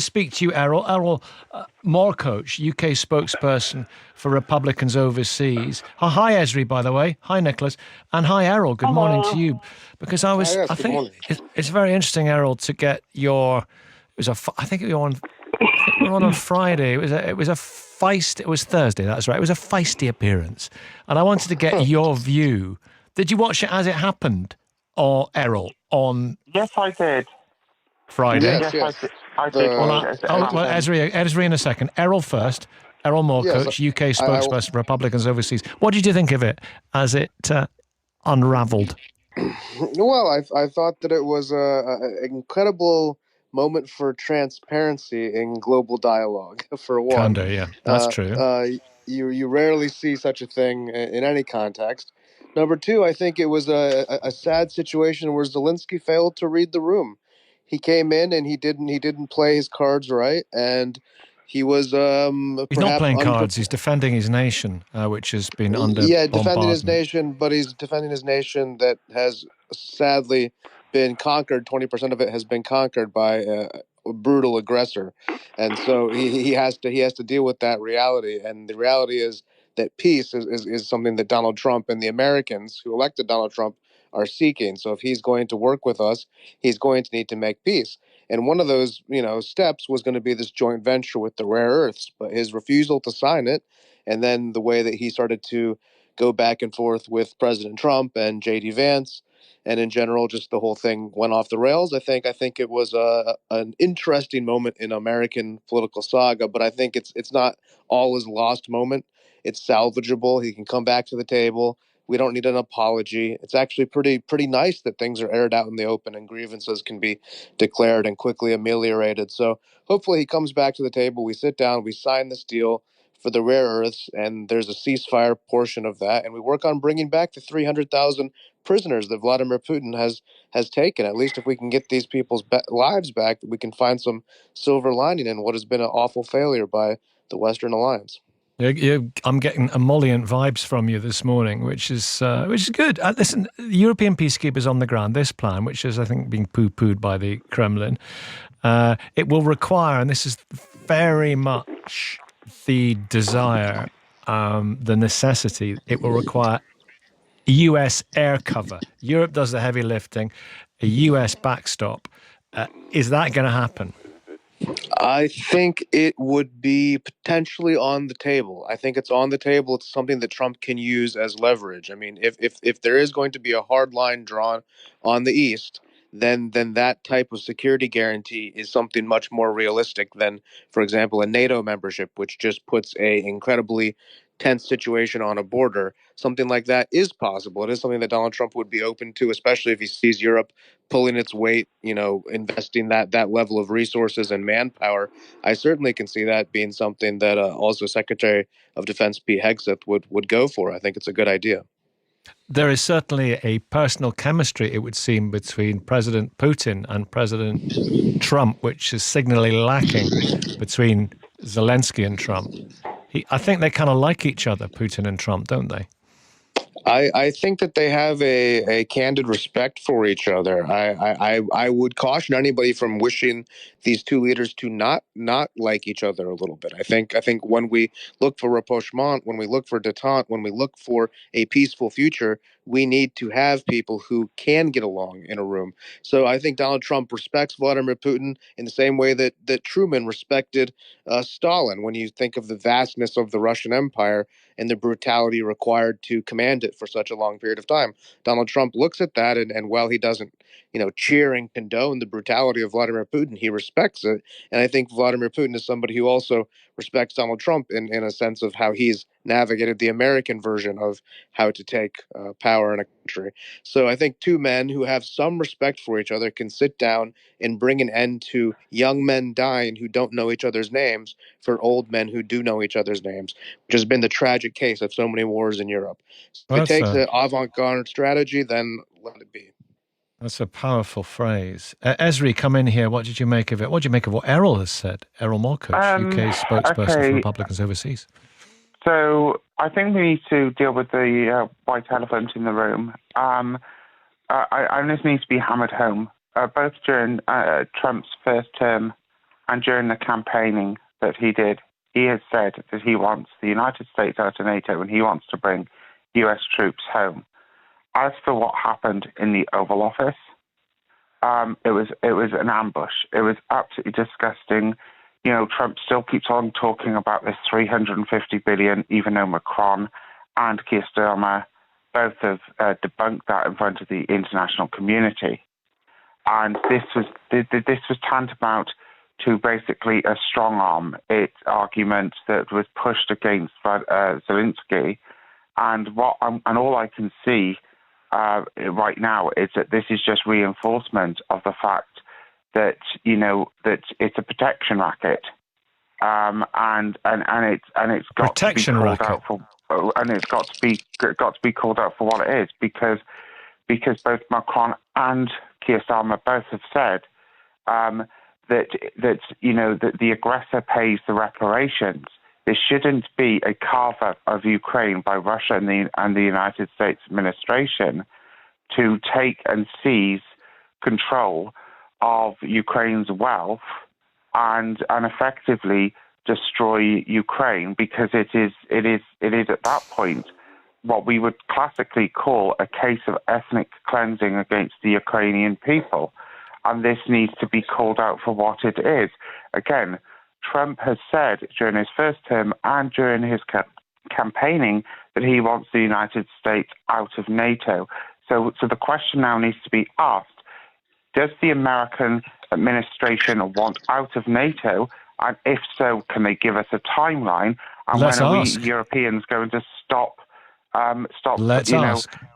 speak to you, Erol. Erol Morkoç, UK spokesperson for Republicans overseas. Hi, Esri, by the way. Hi, Nicholas. And hi, Erol. Good morning to Hello. you. Because Yes, I good think morning. it's very interesting, Erol, to get I think we were on Friday. It was Thursday, that's right. It was a feisty appearance. And I wanted to get your view. Did you watch it as it happened, or Erol, on Yes, I did. Friday? Yes, Yes, I yes. did. I did Well, watch The it as it um, Esri in a second. Errol first. Errol yes, Morkoç, UK I spokesperson for Republicans overseas. What did you think of it as it unravelled? well, I thought that it was an incredible moment for transparency in global dialogue. For one, Kinda, yeah, that's uh, true. uh, you rarely see such a thing in any context. Number two, I think it was a sad situation where Zelenskyy failed to read the room. He came in and he didn't play his cards right, and he was He's not perhaps playing cards. unprepared. He's defending his nation, which has been under Yeah, defending his bombardment. nation, but he's defending his nation that has sadly been conquered. 20% of it has been conquered by a brutal aggressor, and so he has to deal with that reality. And the reality is that peace is something that Donald Trump and the Americans who elected Donald Trump are seeking. So if he's going to work with us, he's going to need to make peace. And one of those, steps was going to be this joint venture with the rare earths, but his refusal to sign it, and then the way that he started to go back and forth with President Trump and JD Vance, and in general, just the whole thing went off the rails. I think it was an interesting moment in American political saga, but I think it's not all his lost moment. It's salvageable. He can come back to the table. We don't need an apology. It's actually pretty nice that things are aired out in the open and grievances can be declared and quickly ameliorated. So hopefully he comes back to the table. We sit down. We sign this deal for the rare earths, and there's a ceasefire portion of that, and we work on bringing back the 300,000 prisoners that Vladimir Putin has taken. At least if we can get these people's lives back, we can find some silver lining in what has been an awful failure by the Western Alliance. I'm getting emollient vibes from you this morning, which is good. Listen, the European peacekeepers on the ground. This plan, which is I think being poo-pooed by the Kremlin, it will require, and this is very much the desire, the necessity. It will require US air cover. Europe does the heavy lifting. A US backstop. Is that going to happen? I think it would be potentially on the table. I think it's on the table. It's something that Trump can use as leverage. I mean, if there is going to be a hard line drawn on the East, then that type of security guarantee is something much more realistic than, for example, a NATO membership, which just puts a incredibly tense situation on a border. Something like that is possible. It is something that Donald Trump would be open to, especially if he sees Europe pulling its weight, investing that level of resources and manpower. I certainly can see that being something that also Secretary of Defense Pete Hegseth would go for. I think it's a good idea. There is certainly a personal chemistry, it would seem, between President Putin and President Trump, which is signally lacking between Zelensky and Trump. I think they kind of like each other, Putin and Trump, don't they? I think that they have a candid respect for each other. I would caution anybody from wishing these two leaders to not like each other a little bit. I think when we look for rapprochement, when we look for détente, when we look for a peaceful future, we need to have people who can get along in a room. So I think Donald Trump respects Vladimir Putin in the same way that Truman respected Stalin. When you think of the vastness of the Russian Empire and the brutality required to command it for such a long period of time. Donald Trump looks at that, and while he doesn't, cheer and condone the brutality of Vladimir Putin, he respects it. And I think Vladimir Putin is somebody who also respects Donald Trump in a sense of how he's navigated the American version of how to take power in a country. So I think two men who have some respect for each other can sit down and bring an end to young men dying who don't know each other's names for old men who do know each other's names, which has been the tragic case of so many wars in Europe. So if it That's takes a an avant-garde strategy, then let it be. that's a powerful phrase. Esri, come in here. What did you make of it? What did you make of what Errol has said? Errol Morkoç, UK spokesperson for Okay. Republicans overseas. So I think we need to deal with the white elephant in the room. And this needs to be hammered home. Both during Trump's first term and during the campaigning that he did, he has said that he wants the United States out of NATO and he wants to bring US troops home. As for what happened in the Oval Office, it was an ambush. It was absolutely disgusting. You know, Trump still keeps on talking about this $350 billion, even though Macron and Keir Starmer both have debunked that in front of the international community. And this was tantamount to basically a strong arm argument that was pushed against Zelenskyy. And all I can see right now is that this is just reinforcement of the fact that that it's a protection racket, and it's got Protection to be called racket. out for, and it's got to be called out for what it is, because both Macron and Keir Starmer both have said that the aggressor pays the reparations. There shouldn't be a carve-up of Ukraine by Russia and the United States administration to take and seize control of Ukraine's wealth and effectively destroy Ukraine, because it is at that point what we would classically call a case of ethnic cleansing against the Ukrainian people. And this needs to be called out for what it is. Again, Trump has said during his first term and during his campaigning that he wants the United States out of NATO. So the question now needs to be asked, does the American administration want out of NATO? And if so, can they give us a timeline? And when are we Europeans going to stop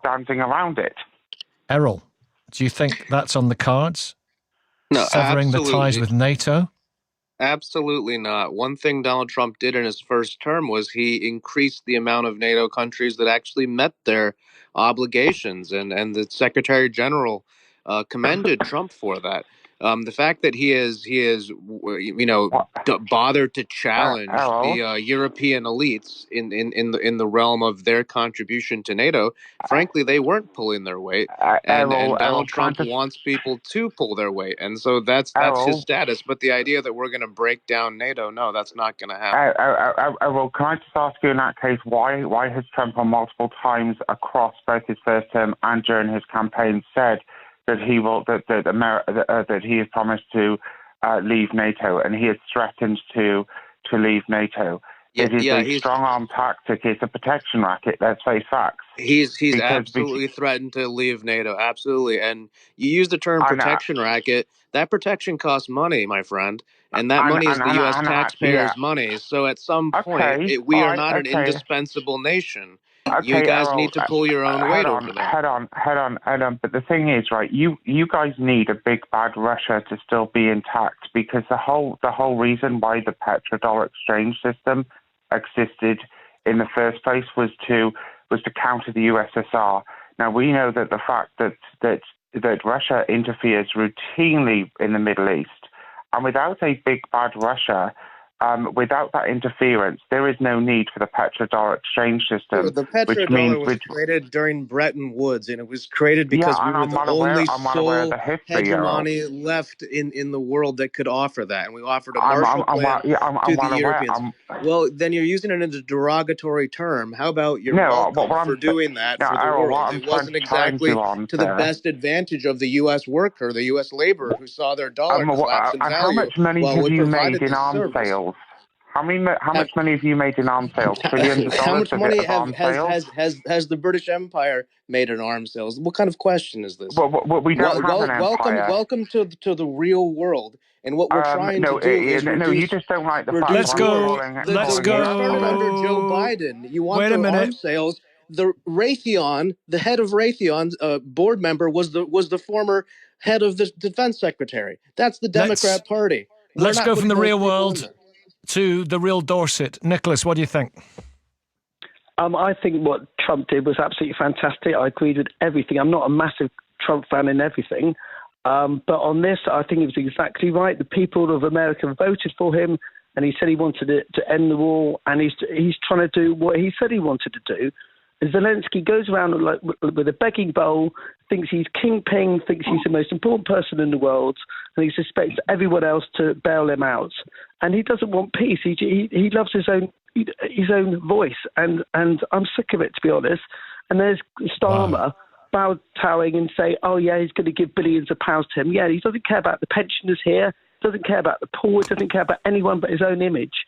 dancing around it? Errol, do you think that's on the cards? No, severing absolutely. the ties with NATO? Absolutely not. One thing Donald Trump did in his first term was he increased the amount of NATO countries that actually met their obligations, and the Secretary General commended Trump for that. The fact that he is bothered to challenge the European elites in the realm of their contribution to NATO, frankly, they weren't pulling their weight, and Donald Trump wants people to pull their weight, and so that's his status. But the idea that we're going to break down NATO, no, that's not going to happen. Well, can I just ask you in that case, why has Trump on multiple times across both his first term and during his campaign said that he will that he has promised to leave NATO, and he has threatened to leave NATO? It is a strong-arm tactic. It's a protection racket. Let's face facts. He's absolutely threatened to leave NATO. Absolutely. And you use the term protection racket. That protection costs money, my friend. And that money is the U.S. taxpayers' money. So at some point, we are not an indispensable nation. You guys need to pull your own weight over there. Head on. But the thing is, right, you guys need a big bad Russia to still be intact, because the whole reason why the petrodollar exchange system existed in the first place was to counter the USSR. Now we know that the fact that Russia interferes routinely in the Middle East, and without a big bad Russia, without that interference, there is no need for the petrodollar exchange system. The petrodollar was created during Bretton Woods, and it was created because we were the only sole hegemony left in the world that could offer that, and we offered a Marshall Plan to the Europeans. Well, then you're using it as a derogatory term. How about you're welcome for doing that for the world? It wasn't exactly to the best advantage of the U.S. worker, the U.S. laborer, who saw their dollar collapse in value. How much money have you made in arms sales? How much money have you made in arms sales? Trillions of dollars. How much money has the British Empire made in arms sales? What kind of question is this? Well, we don't have an empire. Welcome to the real world. And what we're trying to do is reduce... No, you just don't like the fact... Let's go. Let's go. It started under Joe Biden. You want the arms sales. The Raytheon, the head of Raytheon's board member was the former head of the defense secretary. That's the Democrat Party. Let's go from the real world to the real Dorset. Nicholas, what do you think? I think what Trump did was absolutely fantastic. I agreed with everything. I'm not a massive Trump fan in everything. But on this, I think he was exactly right. The people of America voted for him, and he said he wanted to end the war, and he's trying to do what he said he wanted to do. Zelenskyy goes around like with a begging bowl, thinks he's kingpin, thinks he's the most important person in the world, and he suspects everyone else to bail him out. And he doesn't want peace. He loves his own voice, and I'm sick of it, to be honest. And there's Starmer bow-towing and say, oh yeah, he's going to give billions of pounds to him. Yeah, he doesn't care about the pensioners here, doesn't care about the poor, doesn't care about anyone but his own image.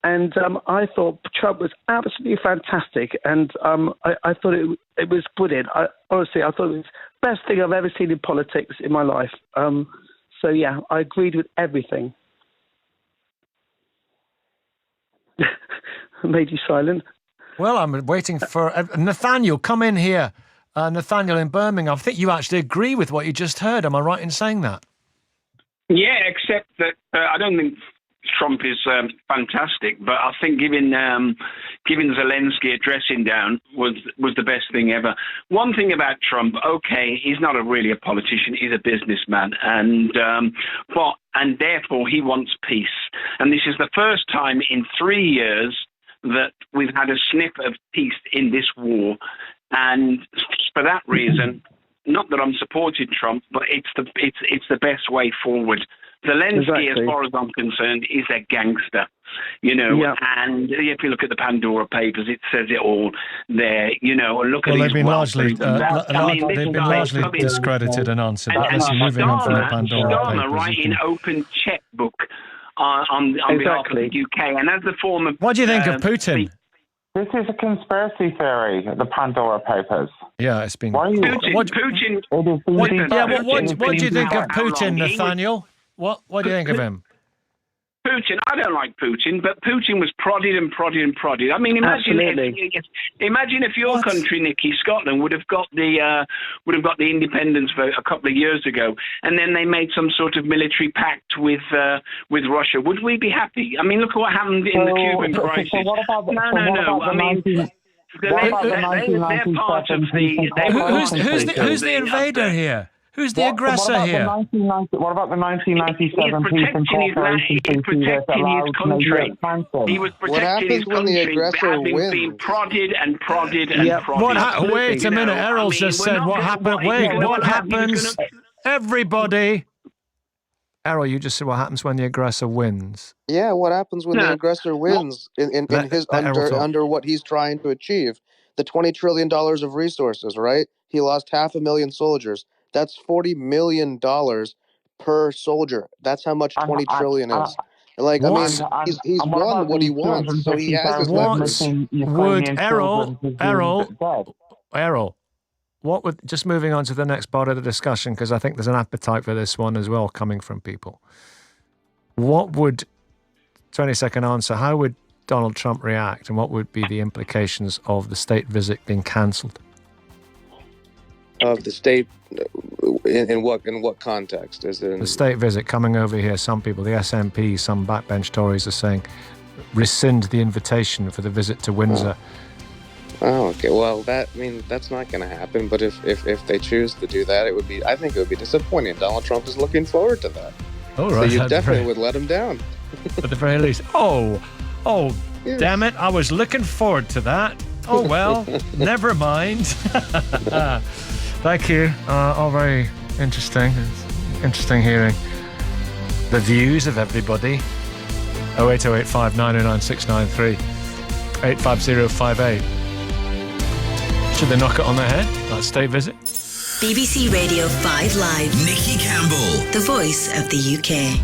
And I thought Trump was absolutely fantastic, and I thought it was brilliant. Honestly, I thought it was the best thing I've ever seen in politics in my life. So yeah, I agreed with everything. Made you silent. Well, I'm waiting for Nathaniel. Come in here. Nathaniel in Birmingham. I think you actually agree with what you just heard. Am I right in saying that? Yeah, except that I don't think Trump is fantastic, but I think giving Zelenskyy a dressing down was the best thing ever. One thing about Trump, okay, he's not really a politician; he's a businessman, and therefore he wants peace. And this is the first time in 3 years that we've had a sniff of peace in this war, and for that reason, not that I'm supporting Trump, but it's the best way forward. Zelenskyy, as far as I'm concerned, is a gangster, and if you look at the Pandora Papers, it says it all there, look at they've been largely discredited and answered. But listen, moving on from the Pandora Papers. Writing open checkbook on behalf of the UK, and as the former... What do you think of Putin? This is a conspiracy theory, the Pandora Papers. Yeah, it's been... Putin. What do you think of Putin, Nathaniel? What do you think of him? Putin, I don't like Putin, but Putin was prodded and prodded and prodded. I mean, imagine if your country, Nicky, Scotland, would have got the independence vote a couple of years ago, and then they made some sort of military pact with Russia. Would we be happy? I mean, look at what happened in the Cuban crisis. No. I mean, they're part of the. Who's the invader here? Who's the aggressor here? What about the 1997 Peace and Cooperation Treaty that allowed He was protecting his country, having been prodded and prodded and prodded. Wait a minute, Erol just said what happened. Wait, what happens? Everybody. Erol, you just said what happens when the aggressor wins. Yeah, what happens when the aggressor wins in his under what he's trying to achieve? The $20 trillion of resources, right? He lost 500,000 soldiers. That's $40 million per soldier. That's how much 20 trillion is. Like, I mean, he's won what he wants, so he has his leverage. Erol, what would, just moving on to the next part of the discussion, because I think there's an appetite for this one as well coming from people. What would, 20-second answer, how would Donald Trump react, and what would be the implications of the state visit being cancelled? Of the state, in what context? Is it the state visit coming over here? Some people, the SNP, some backbench Tories are saying, rescind the invitation for the visit to Windsor. Oh, okay. Well, that's not going to happen. But if they choose to do that, I think it would be disappointing. Donald Trump is looking forward to that. Oh, right. So you definitely would let him down. At the very least. Yes. Damn it! I was looking forward to that. Oh well, never mind. Thank you. All very interesting. It's interesting hearing the views of everybody. 08085 909 693 85058. Should they knock it on the head? That state visit? BBC Radio 5 Live. Nicky Campbell. The voice of the UK.